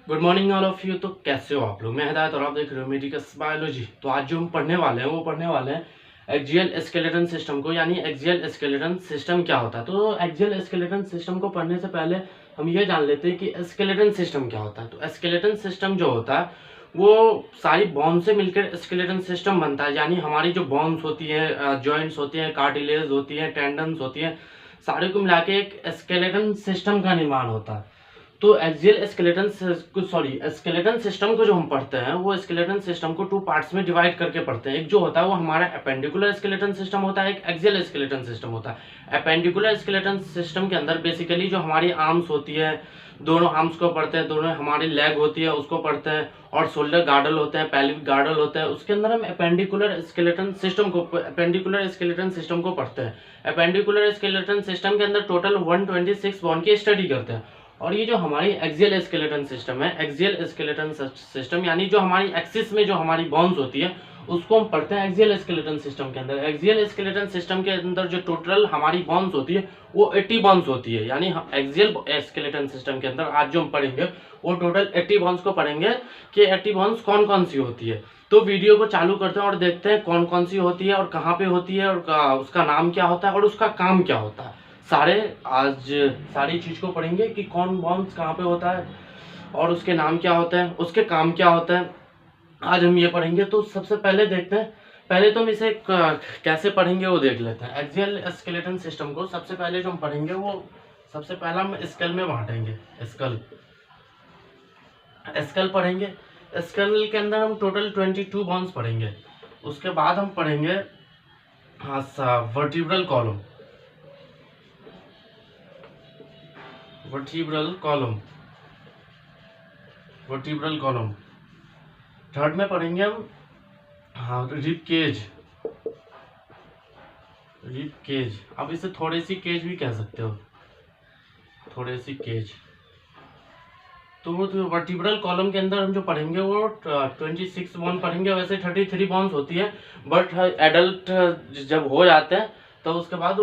Good morning all of you. तो कैसे हो आप लोग? मैं हिदायत और आप देख रहे हो मेडिकस बायोलॉजी। तो आज जो हम पढ़ने वाले हैं वो पढ़ने वाले हैं एक्सियल स्केलेटन सिस्टम को, यानी एक्सियल स्केलेटन सिस्टम क्या होता है। तो एक्सियल स्केलेटन सिस्टम को पढ़ने से पहले हम ये जान लेते हैं कि स्केलेटन सिस्टम क्या होता है। तो स्केलेटन सिस्टम जो होता है वो सारी बोन से मिलकर स्केलेटन सिस्टम बनता है, यानी हमारी जो बोन्स होती है, जॉइंट्स होती हैं, कार्टिलेज होती हैं, टेंडन्स होती हैं, सारे को मिला के एक स्केलेटन सिस्टम का निर्माण होता है। तो एक्सियल स्केलेटन सिस्टम को जो हम पढ़ते हैं वो स्केलेटन सिस्टम को टू पार्ट्स में डिवाइड करके पढ़ते हैं। एक जो होता है वो हमारा अपेंडिकुलर स्केलेटन सिस्टम होता है, एक एक्सियल स्केलेटन सिस्टम होता है। अपेंडिकुलर स्केलेटन सिस्टम के अंदर बेसिकली जो हमारी आर्म्स होती है, दोनों आर्म्स को पढ़ते हैं, दोनों हमारी लेग होती है उसको पढ़ते हैं, और शोल्डर गार्डल होते हैं, पेल्विक गार्डल होता है। उसके अंदर हम अपेंडिकुलर स्केलेटन सिस्टम को पढ़ते हैं। अपेंडिकुलर स्केलेटन सिस्टम के अंदर टोटल 126 बोन की स्टडी करते हैं। और ये जो हमारी एक्सियल स्केलेटन सिस्टम है, एक्सियल स्केलेटन सिस्टम यानी जो हमारी एक्सिस में जो हमारी बोन्स होती है उसको हम पढ़ते हैं एक्सियल स्केलेटन सिस्टम के अंदर। एक्सियल स्केलेटन सिस्टम के अंदर जो टोटल हमारी बोन्स होती है वो 80 बोन्स होती है, यानी एक्सियल स्केलेटन सिस्टम के अंदर आज जो हम पढ़ेंगे वो टोटल 80 बोन्स को पढ़ेंगे कि 80 बोन्स कौन कौन सी होती है। तो वीडियो को चालू करते हैं और देखते हैं कौन कौन सी होती है और कहाँ पे होती है और उसका नाम क्या होता है और उसका काम क्या होता है। आज सारी चीज को पढ़ेंगे कि कौन बोन्स कहाँ पे होता है और उसके नाम क्या होता है, उसके काम क्या होता है। आज हम ये पढ़ेंगे। तो सबसे पहले देखते हैं, पहले तो हम इसे कैसे पढ़ेंगे वो देख लेते हैं। एक्सियल स्केलेटन सिस्टम को सबसे पहले जो हम पढ़ेंगे वो सबसे पहला हम स्केल में बांटेंगे। स्केल पढ़ेंगे। स्केल के अंदर हम टोटल 22 बोन्स पढ़ेंगे। उसके बाद हम पढ़ेंगे vertebral column. Vertebral column. Third में पढ़ेंगे हम रिब केज। अब इसे थोड़ी सी केज भी कह सकते हो, थोड़ी सी केज। तो वर्टिब्रल कॉलम के अंदर हम जो पढ़ेंगे वो 26 बोन पढ़ेंगे। वैसे 33 बोन्स होती है, बट एडल्ट जब हो जाते हैं तो उसके बाद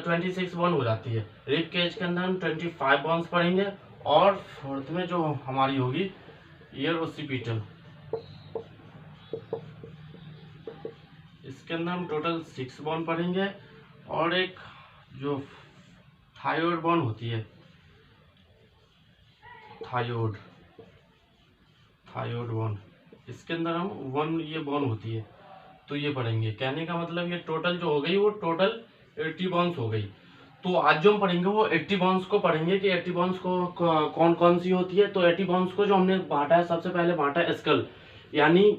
26 बोन हो जाती है। रिब केज के अंदर हम 25 बोन्स पढ़ेंगे। और फोर्थ में जो हमारी होगी ईयर ओसिपिटल, इसके अंदर हम टोटल 6 बोन पढ़ेंगे। और एक जो थायरॉइड बोन होती है, थायरॉइड बोन, इसके अंदर हम 1 ये बोन होती है, तो ये पढ़ेंगे। कहने का मतलब ये टोटल जो हो गई वो टोटल 80 बोन्स हो गई। तो आज जो हम पढ़ेंगे वो 80 बोन्स को पढ़ेंगे कि 80 बोन्स को कौन कौन सी होती है। तो 80 बोन्स को जो हमने बांटा है, सबसे पहले बांटा है स्कल, यानी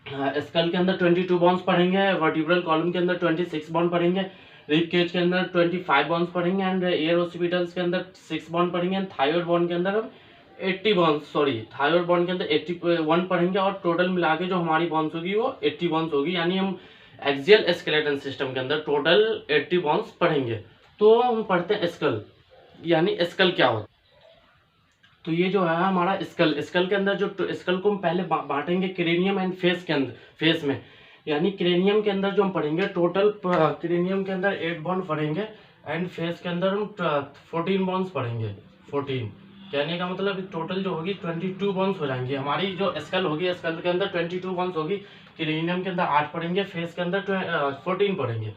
स्कल के अंदर 22 बोन्स पढ़ेंगे। वर्टिब्रल कॉलम के अंदर 26 बोन पढ़ेंगे। रिब केज के अंदर 25 बोन्स पढ़ेंगे। एंड एयर हॉस्पिटल्स के अंदर 6 बोन पढ़ेंगे। एंड थायरॉइड बोन के अंदर हम 80 बोन्स, थायरॉइड बोन के अंदर 81 पढ़ेंगे। और टोटल मिला के जो हमारी बोन्स होगी वो 80 बोन्स होगी, यानी हम एक्सियल स्केलेटन सिस्टम के अंदर टोटल 80 बोन्स पढ़ेंगे। तो हम पढ़ते हैं स्कल, यानी स्कल क्या होता है। तो ये जो है हमारा स्कल के अंदर जो स्कल को हम पहले बांटेंगे क्रेनियम एंड फेस में। यानी क्रेनियम के अंदर जो हम पढ़ेंगे टोटल, क्रेनियम के अंदर 8 बोन पढ़ेंगे। एंड फेस के अंदर हम 14 बोन्स पढ़ेंगे। 14 कहने का मतलब टोटल जो होगी 22 बोन्स हो जाएंगी। हमारी जो स्कल होगी, स्कल के अंदर 22 बोन्स होगी। क्रेनियम के अंदर 8 पढ़ेंगे, फेस के अंदर 14 पढ़ेंगे,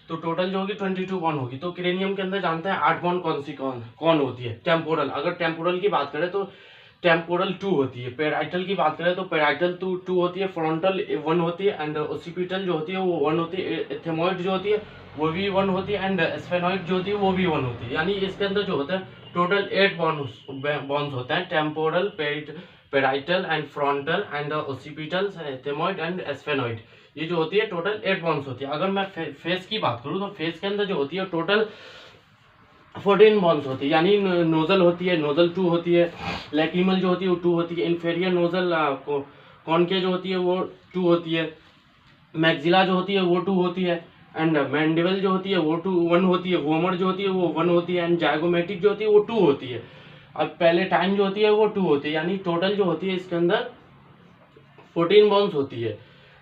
तो टोटल जो होगी 22 बोन होगी। तो क्रेनियम के अंदर जानते हैं 8 बोन कौन होती है। टेम्पोरल, अगर टेम्पोरल की बात करें तो टेम्पोरल 2 होती है। पेराइटल की बात करें तो पेराइटल 2 होती है। फ्रंटल 1 होती है। एंड ओसिपिटल जो होती है वो 1 होती है। एथेमॉइड जो होती है वो भी 1 होती है। एंड स्फेनॉइड जो होती है वो भी 1 होती है। यानी इसके अंदर जो होता है टोटल 8 बॉन्स होते हैं। Temporal, parietal and frontal and occipital, ethmoid and sphenoid, ये जो होती है टोटल 8 बॉन्स होती है। अगर मैं फेस की बात करूँ तो फेस के अंदर जो होती है टोटल 14 बॉन्स होती है। यानी नोजल होती है, नोजल 2 होती है। लैक्रिमल जो होती है वो 2 होती है। इन्फेरियर नोजल कॉनके जो होती है वो 2 होती है। मैक्सिला जो होती है वो 2 होती है। एंड मैंडिबल जो होती है वो 1 होती है। वोमर जो होती है वो 1 होती है। एंड जाइगोमेटिक जो होती है वो 2 होती है। अब पहले टाइम जो होती है वो 2 होती है। यानी टोटल जो होती है इसके अंदर 14 बॉन्स होती है।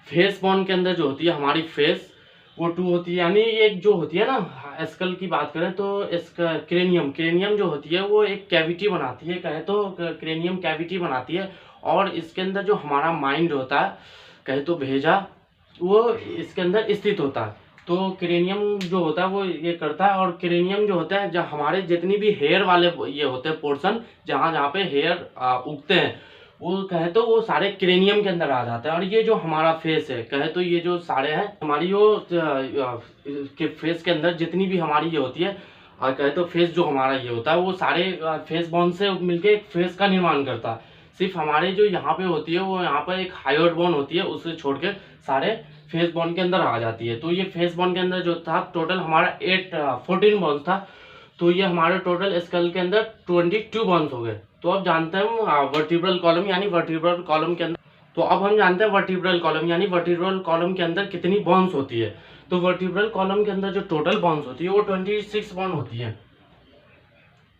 फेस बॉन के अंदर जो होती है हमारी फेस वो 2 होती है। यानी एक जो होती है ना स्कल की बात करें तो इसका क्रेनियम जो होती है वो एक कैविटी बनाती है, कहे तो क्रेनियम कैविटी बनाती है, और इसके अंदर जो हमारा माइंड होता है, कहे तो भेजा, वो इसके अंदर स्थित होता है। तो क्रेनियम जो होता है वो ये करता है, और क्रेनियम जो होता है, जहाँ हमारे जितनी भी हेयर वाले ये होते हैं पोर्शन, जहाँ जहाँ पे हेयर उगते हैं, वो कहे तो वो सारे क्रेनियम के अंदर आ जाते हैं। और ये जो हमारा फेस है, कहे तो ये जो सारे हैं हमारी वो के फेस के अंदर जितनी भी हमारी ये होती है, और कहे तो फेस जो हमारा ये होता है, वो सारे फेस बोन से मिलके एक फेस का निर्माण करता है। सिर्फ हमारे जो यहाँ पे होती है, वो यहाँ पर एक हाइयोइड बोन होती है, उसे छोड़ के सारे फेस बोन के अंदर आ जाती है। तो ये फेस बोन के अंदर जो था टोटल हमारा 14 बोन्स था। तो ये हमारे टोटल स्कल के अंदर 22 बोन्स हो गए। तो अब जानते हैं वर्टिब्रल कॉलम, यानी वर्टिब्रल कॉलम के अंदर, तो अब हम जानते हैं वर्टिब्रल कॉलम यानी वर्टिब्रल कॉलम के अंदर कितनी बोन्स होती है। तो वर्टिब्रल कॉलम के अंदर जो टोटल बोन्स होती है वो 26 बोन होती है।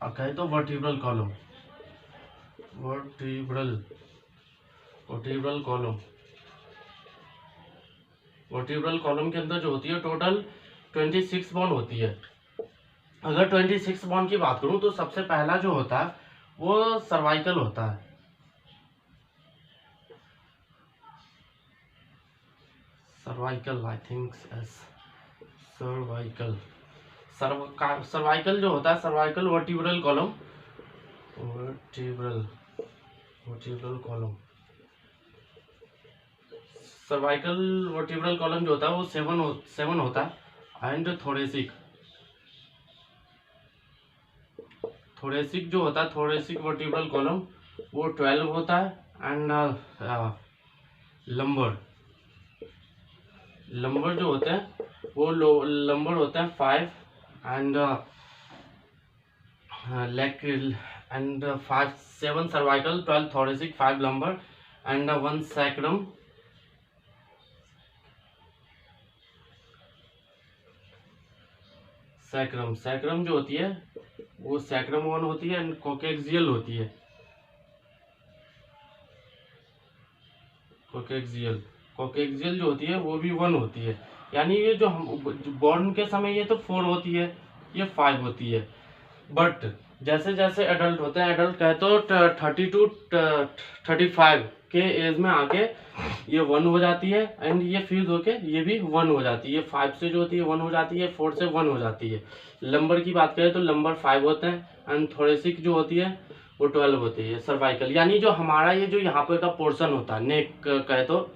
अब कहे तो vertebral column, vertebral column, vertebral column के अंदर जो होती है टोटल 26 बोन होती है। अगर 26 बोन की बात करूं तो सबसे पहला जो होता है वो सर्वाइकल होता है। Cervical, I think S cervical, cervical जो होता है, cervical vertebral column, vertebral column, cervical vertebral column जो होता है वो 7 होता है। एंड थोरेसिक जो होता है, थोरेसिक वर्टिब्रल कॉलम वो 12 होता है। एंड लंबर जो होते हैं वो लंबर होते हैं 5। And leg and 7 cervical, 12 thoracic, 5 lumbar and 1 sacrum. Sacrum जो होती है वो सैक्रम 1 होती है। एंड कोकेक्सियल होती है, कोकेक्सियल जो होती है वो भी 1 होती है। यानी ये जो हम बॉर्न के समय ये तो 4 होती है, ये 5 होती है। बट जैसे जैसे एडल्ट होते हैं, एडल्ट कहे तो 30 to 35 के एज में आके ये 1 हो जाती है। एंड ये फ्यूज होके ये भी 1 हो जाती है। 5 से जो होती है 1 हो जाती है, 4 से 1 हो जाती है। लंबर की बात करें तो लंबर 5 होते हैं। एंड थोरेसिक जो होती है वो 12 होती है। सर्वाइकल यानी जो हमारा ये जो यहाँ पे का पोर्शन होता है, नेक कहे तो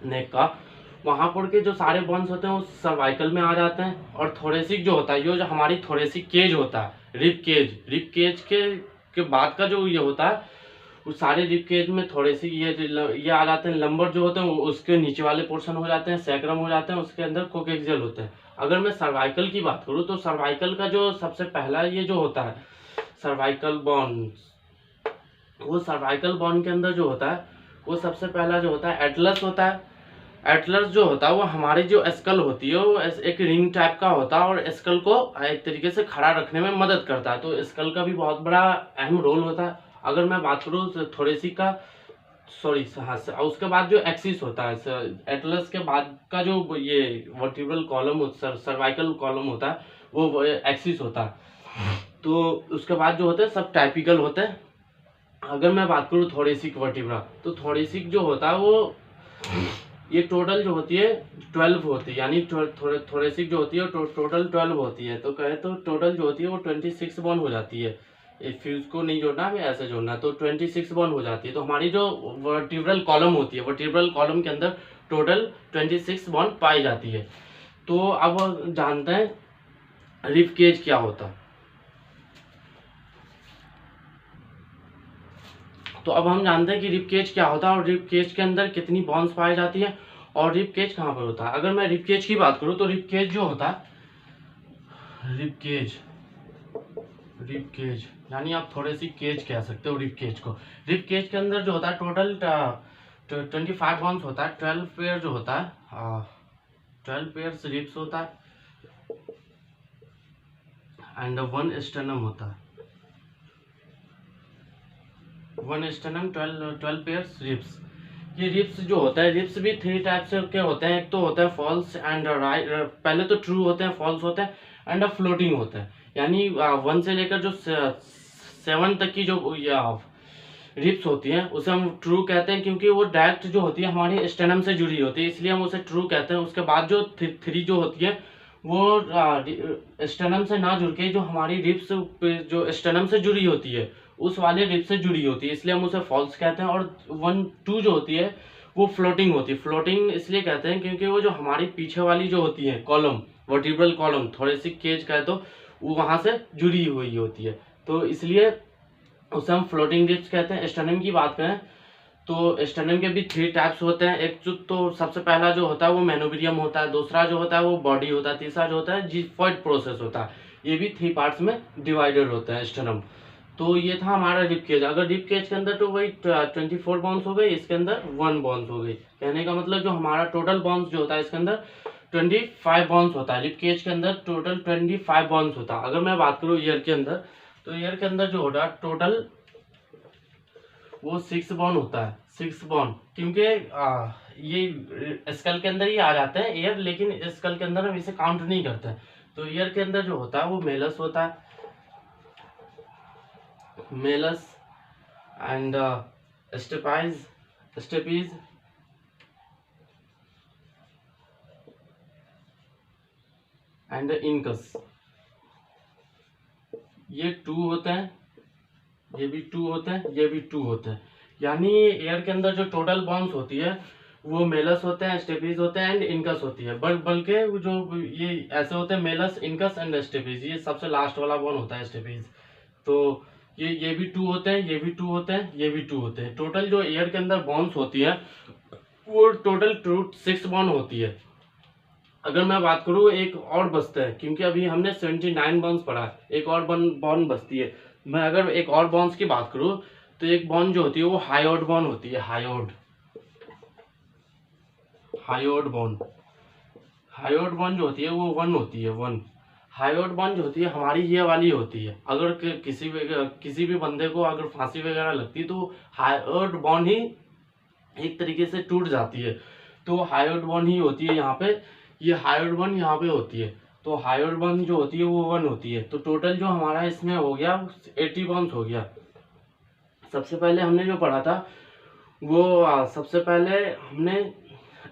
नेक का, वहां पर के जो सारे बोन्स होते हैं वो सर्वाइकल में आ जाते हैं। और थोरेसिक जो होता है, ये जो हमारी थोरेसिक केज होता है, रिब केज के बाद का जो ये होता है, उस सारे रिब केज में थोरेसिक ये आ जाते हैं। लंबर जो होते हैं वो उसके नीचे वाले पोर्शन हो जाते हैं, सैक्रम हो जाते हैं, उसके अंदर कोकेक्सियल होते हैं। अगर मैं सर्वाइकल की बात करूँ तो सर्वाइकल का जो सबसे पहला ये जो होता है सर्वाइकल बोन, वो सर्वाइकल बोन के अंदर जो होता है वो सबसे पहला जो होता है एटलस होता है। एटलस जो होता है वो हमारी जो स्कल होती है वो एक रिंग टाइप का होता है, और स्कल को एक तरीके से खड़ा रखने में मदद करता है। तो स्कल का भी बहुत बड़ा अहम रोल होता है। अगर मैं बात करूँ थोरेसिक का, सॉरी हाँ, उसके बाद जो एक्सिस होता है, एटलस के बाद का जो ये वर्टिब्रल कॉलम सर्वाइकल कॉलम होता है वो एक्सिस होता है। तो उसके बाद जो होते हैं सब टाइपिकल होते हैं। अगर मैं बात करूँ थोरेसिक वर्टिब्रा, तो थोरेसिक जो होता है वो ये टोटल जो होती है 12 होती है। यानी थोरेसिक जो होती है टोटल 12 होती है। तो कहे तो टोटल जो होती है वो 26 बोन हो जाती है। इस फ्यूज को नहीं जोड़ना, हमें ऐसे जोड़ना, तो 26 बोन हो जाती है। तो हमारी जो वर्टिब्रल कॉलम होती है, वर्टिब्रल कॉलम के अंदर टोटल 26 बोन पाई जाती है। तो अब जानते हैं रिब केज क्या होता है। तो अब हम जानते हैं कि रिब केज क्या होता है और रिब केज के अंदर कितनी बोन्स पाई जाती है और रिब केज कहाँ पर होता है। अगर मैं रिब केज की बात करूँ तो रिब केज जो होता है, रिब केज यानी आप थोड़े सी केज कह सकते हो रिब केज को। रिब केज के अंदर जो होता है टोटल 25 बोन्स होता है। 12 पेयर जो होता है 12 पेयर रिब्स होता है एंड 1 स्टेनम होता है। 1 स्टेनम 12 पेयर्स रिब्स। ये रिब्स जो होता है, रिब्स भी 3 टाइप से के होते हैं। एक तो होता है फॉल्स एंड राइट, पहले तो ट्रू होते हैं, फॉल्स होते हैं एंड फ्लोटिंग होता है। यानी 1 से लेकर जो 7 तक की जो रिप्स होती हैं उसे हम ट्रू कहते हैं, क्योंकि वो डायरेक्ट जो होती है हमारी स्टेनम से जुड़ी होती है, इसलिए हम उसे ट्रू कहते हैं। उसके बाद जो 3 जो होती है वो स्टेनम से ना जुड़ के जो हमारी रिप्स जो स्टेनम से जुड़ी होती है उस वाले रिप से जुड़ी होती है, इसलिए हम उसे फॉल्स कहते हैं। और 1 2 जो होती है वो फ्लोटिंग होती है। फ्लोटिंग इसलिए कहते हैं क्योंकि वो जो हमारी पीछे वाली जो होती है कॉलम, वर्टिब्रल कॉलम, थोड़ी सी केज कहे तो वो वहां से जुड़ी हुई होती है, तो इसलिए उसे हम फ्लोटिंग रिप्स कहते हैं। स्टेनम की बात करें तो स्टेनम के भी 3 टाइप्स होते हैं। एक तो सबसे पहला जो होता है वो मेनोब्रियम होता है, दूसरा जो होता है वो बॉडी होता है, तीसरा जो होता है जिफॉइड प्रोसेस होता है। ये भी 3 पार्ट्स में डिवाइडेड होता है स्टेनम। तो ये था हमारा रिप केज। अगर रिप केज के अंदर तो वही 24 बॉन्स हो गए, इसके अंदर 1 बॉन्स हो गई। कहने का मतलब जो हमारा टोटल बॉन्स जो होता है इसके अंदर 25 बॉन्स होता है। रिप केज के अंदर टोटल 25 बॉन्स होता है। अगर मैं बात करूँ ईयर के अंदर, तो ईयर के अंदर जो होता है टोटल वो 6 बॉन्ड होता है। 6 बॉन्ड, क्योंकि ये स्कल के अंदर ही आ जाते हैं ईयर, लेकिन स्कल के अंदर हम इसे काउंट नहीं करते। तो ईयर के अंदर जो होता है वो मेलस होता है, malleus and stapes and incus. ये 2 होते हैं, ये भी 2 होते हैं, ये भी 2 होते हैं। यानी एयर के अंदर जो टोटल बॉन्स होती है वो मेलस होते हैं, स्टेपीज होते हैं एंड इनकस होती है। बल्कि जो ये ऐसे होते हैं मेलस, इनकस एंड स्टेपीज, ये सबसे लास्ट वाला बॉन्ड होता है स्टेपीज। तो ये भी 2 होते हैं, ये भी 2 होते हैं, ये भी 2 होते हैं। टोटल जो एयर के अंदर बॉन्ड्स होती है वो टोटल 6 बॉन्ड होती है। अगर मैं बात करूँ एक और बचता है, क्योंकि अभी हमने 79 बॉन्ड्स पढ़ा है, एक और बॉन्ड बचती है। मैं अगर एक और बॉन्ड्स की बात करूँ तो एक बॉन्ड जो होती है वो हाइओड बॉन्ड होती है। हाइओड बॉन्ड, हाइओड बॉन्ड जो होती है वो 1 होती है। 1 हाइओड बॉन्ड जो होती है हमारी ये वाली होती है। अगर किसी भी बंदे को अगर फांसी वगैरह लगती है तो हाइओड बॉन्ड ही एक तरीके से टूट जाती है, तो हाइओड बॉन्ड ही होती है यहाँ पे। ये हाइओड बॉन्ड यहाँ पे होती है, तो हाइओड बॉन्ड जो होती है वो 1 होती है। तो टोटल जो हमारा इसमें हो गया 80 बॉन्ड्स हो गया। सबसे पहले हमने जो पढ़ा था वो सबसे पहले हमने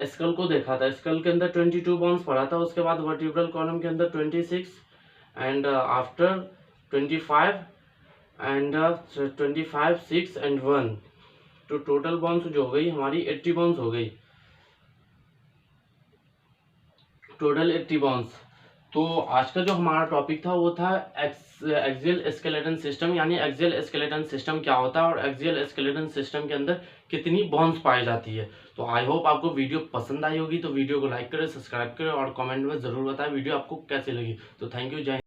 स्कल को देखा था। स्कल के अंदर 22 बॉन्ड्स पढ़ा था, उसके बाद वर्टिब्रल कॉलम के अंदर 26 एंड आफ्टर 25 एंड 25 6 एंड 1, तो टोटल बॉन्ड्स जो हो गई हमारी 80 बॉन्ड्स हो गई, टोटल 80 बॉन्ड्स। तो आज का जो हमारा टॉपिक था वो था एक्सियल स्केलेटन सिस्टम, यानी एक्सियल स्केलेटन सिस्टम क्या होता है और एक्सियल स्केलेटन सिस्टम के अंदर कितनी बॉन्ड्स पाई जाती है। तो आई होप आपको वीडियो पसंद आई होगी, तो वीडियो को लाइक करें, सब्सक्राइब करें और कमेंट में ज़रूर बताएं वीडियो आपको कैसी लगी। तो थैंक यू, जय